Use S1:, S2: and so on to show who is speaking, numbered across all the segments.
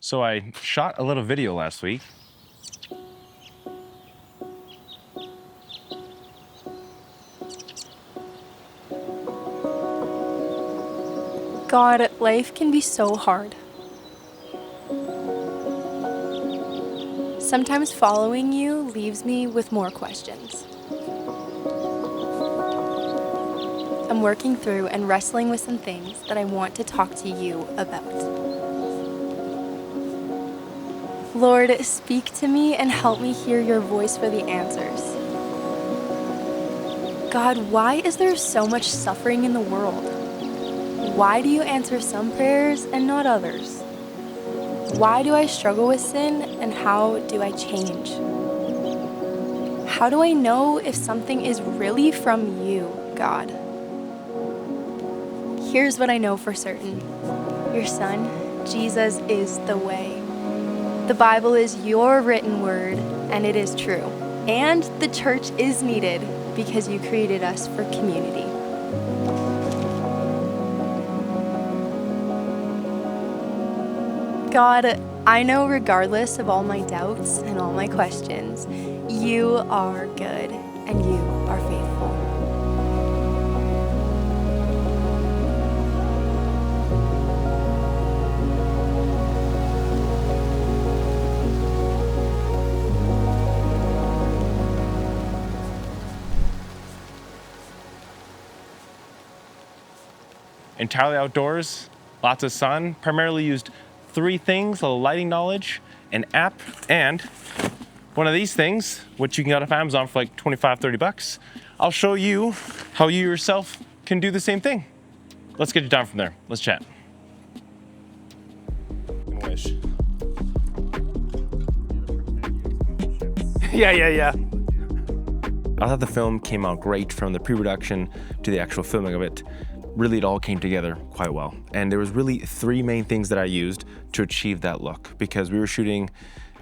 S1: So I shot a little video last week.
S2: God, life can be so hard. Sometimes following you leaves me with more questions. I'm working through and wrestling with some things that I want to talk to you about. Lord, speak to me and help me hear your voice for the answers. God, why is there so much suffering in the world? Why do you answer some prayers and not others? Why do I struggle with sin and how do I change? How do I know if something is really from you, God? Here's what I know for certain. Your Son, Jesus, is the way. The Bible is your written word, and it is true. And the church is needed because you created us for community. God, I know regardless of all my doubts and all my questions, you are good and you are faithful.
S1: Entirely outdoors, lots of sun, primarily used three things: a lighting knowledge, an app, and one of these things, which you can get off Amazon for like 25, 30 bucks. I'll show you how you yourself can do the same thing. Let's get it down from there. Let's chat. Wish. Yeah. I thought the film came out great from the pre-production to the actual filming of it. Really, it all came together quite well. And there was really three main things that I used to achieve that look, because we were shooting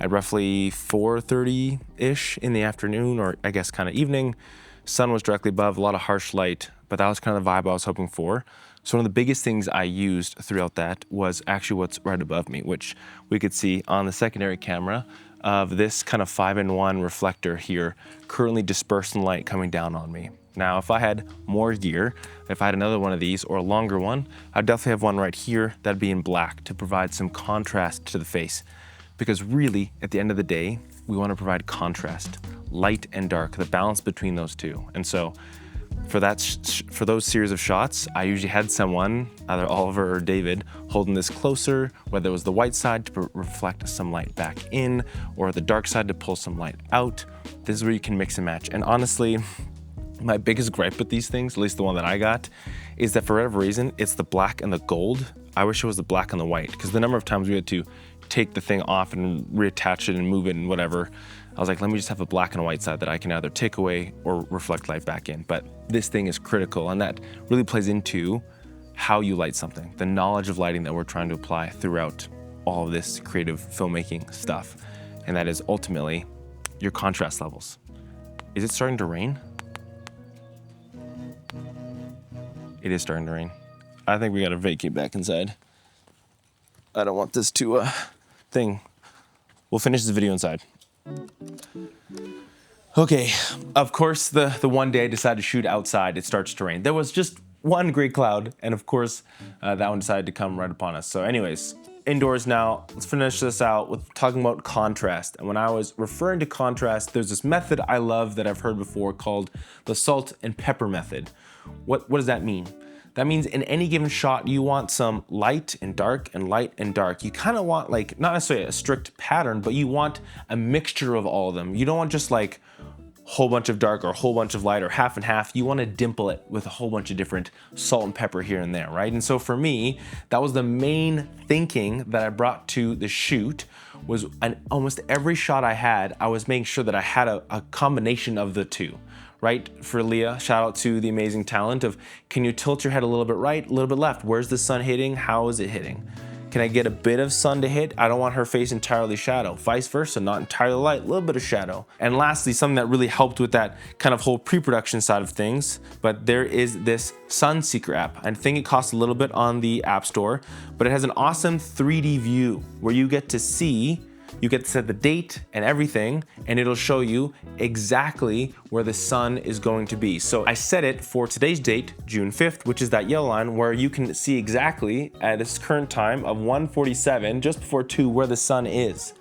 S1: at roughly 4:30-ish in the afternoon, or I guess kind of evening. Sun was directly above, a lot of harsh light, but that was kind of the vibe I was hoping for. So one of the biggest things I used throughout that was actually what's right above me, which we could see on the secondary camera of this kind of 5-in-1 reflector here, currently dispersing light coming down on me. Now, if I had more gear, if I had another one of these or a longer one, I'd definitely have one right here that'd be in black to provide some contrast to the face. Because really, at the end of the day, we want to provide contrast, light and dark, the balance between those two. And so for those series of shots, I usually had someone, either Oliver or David, holding this closer, whether it was the white side to reflect some light back in, or the dark side to pull some light out. This is where you can mix and match. And honestly, my biggest gripe with these things, at least the one that I got, is that for whatever reason, it's the black and the gold. I wish it was the black and the white, because the number of times we had to take the thing off and reattach it and move it and whatever, I was like, let me just have a black and a white side that I can either take away or reflect light back in. But this thing is critical, and that really plays into how you light something, the knowledge of lighting that we're trying to apply throughout all of this creative filmmaking stuff. And that is ultimately your contrast levels. Is it starting to rain? It is starting to rain. I think we gotta vacate back inside. I don't want this to thing. We'll finish this video inside. Okay, of course, the one day I decided to shoot outside, it starts to rain. There was just one gray cloud, and of course, that one decided to come right upon us. So anyways, indoors now, let's finish this out with talking about contrast. And when I was referring to contrast, there's this method I love that I've heard before called the salt and pepper method. What does that mean? That means in any given shot, you want some light and dark and light and dark. You kind of want, like, not necessarily a strict pattern, but you want a mixture of all of them. You don't want just like a whole bunch of dark or a whole bunch of light or half and half. You want to dimple it with a whole bunch of different salt and pepper here and there, right? And so for me, that was the main thinking that I brought to the shoot. Was almost every shot I had, I was making sure that I had a combination of the two. Right? For Leah, shout out to the amazing talent of, can you tilt your head a little bit right, a little bit left? Where's the sun hitting? How is it hitting? Can I get a bit of sun to hit? I don't want her face entirely shadow. Vice versa, not entirely light, a little bit of shadow. And lastly, something that really helped with that kind of whole pre-production side of things, but there is this Sunseeker app. I think it costs a little bit on the App Store, but it has an awesome 3D view where you get to see, you get to set the date and everything, and it'll show you exactly where the sun is going to be. So I set it for today's date, June 5th, which is that yellow line where you can see exactly at this current time of 1:47, just before 2, where the sun is.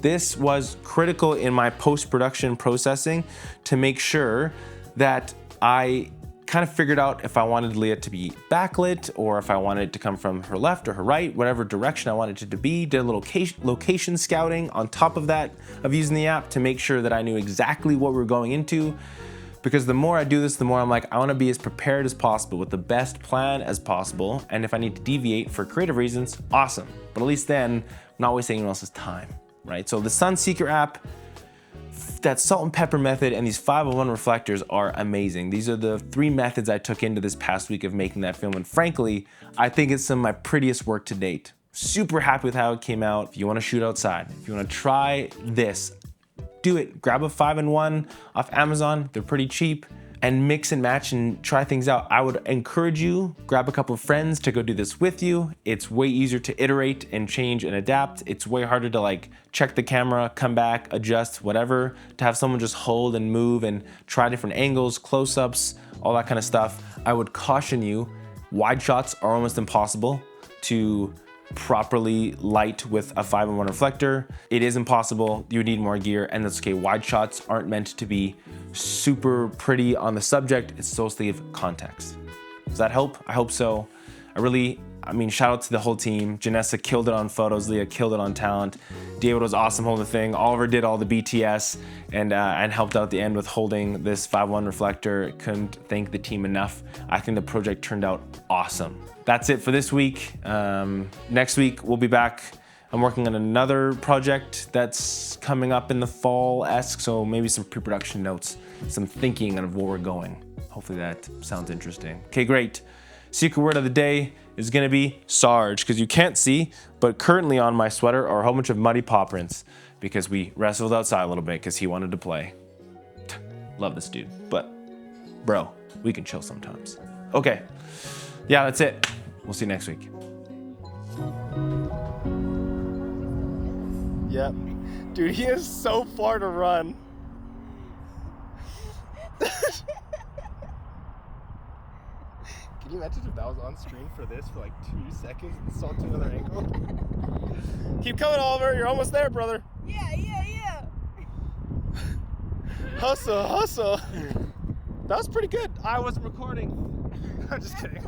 S1: This was critical in my post-production processing to make sure that I kind of figured out if I wanted Leah to be backlit or if I wanted it to come from her left or her right, whatever direction I wanted it to be. Did a little location scouting on top of that, of using the app to make sure that I knew exactly what we were going into. Because the more I do this, the more I'm like, I want to be as prepared as possible with the best plan as possible. And if I need to deviate for creative reasons, awesome. But at least then I'm not wasting anyone else's time, right? So the Sunseeker app, that salt and pepper method, and these 501 reflectors are amazing. These are the 3 methods I took into this past week of making that film, and frankly, I think it's some of my prettiest work to date. Super happy with how it came out. If you want to shoot outside, if you want to try this, do it. Grab a 5-in-1 off Amazon. They're pretty cheap. And mix and match and try things out. I would encourage you, grab a couple of friends to go do this with you. It's way easier to iterate and change and adapt. It's way harder to like check the camera, come back, adjust, whatever, to have someone just hold and move and try different angles, close-ups, all that kind of stuff. I would caution you, wide shots are almost impossible to properly light with a 5-in-1 reflector. It is impossible. You need more gear, and that's okay. Wide shots aren't meant to be super pretty on the subject. It's supposed to give context. Does that help? I hope so. I mean, shout out to the whole team. Janessa killed it on photos. Leah killed it on talent. David was awesome holding the thing. Oliver did all the BTS and helped out at the end with holding this 5-1 reflector. Couldn't thank the team enough. I think the project turned out awesome. That's it for this week. Next week, we'll be back. I'm working on another project that's coming up in the fall-esque, so maybe some pre-production notes, some thinking of where we're going. Hopefully that sounds interesting. Okay, great. Secret word of the day is gonna be Sarge, because you can't see, but currently on my sweater are a whole bunch of muddy paw prints because we wrestled outside a little bit because he wanted to play. Love this dude, but bro, we can chill sometimes. Okay, yeah, that's it. We'll see you next week.
S3: Yep. Dude, he has so far to run. Can you imagine if that was on screen for this for like 2 seconds and saw to another angle? Keep coming, Oliver. You're almost there, brother.
S4: Yeah.
S3: Hustle. That was pretty good. I wasn't recording. I'm just kidding.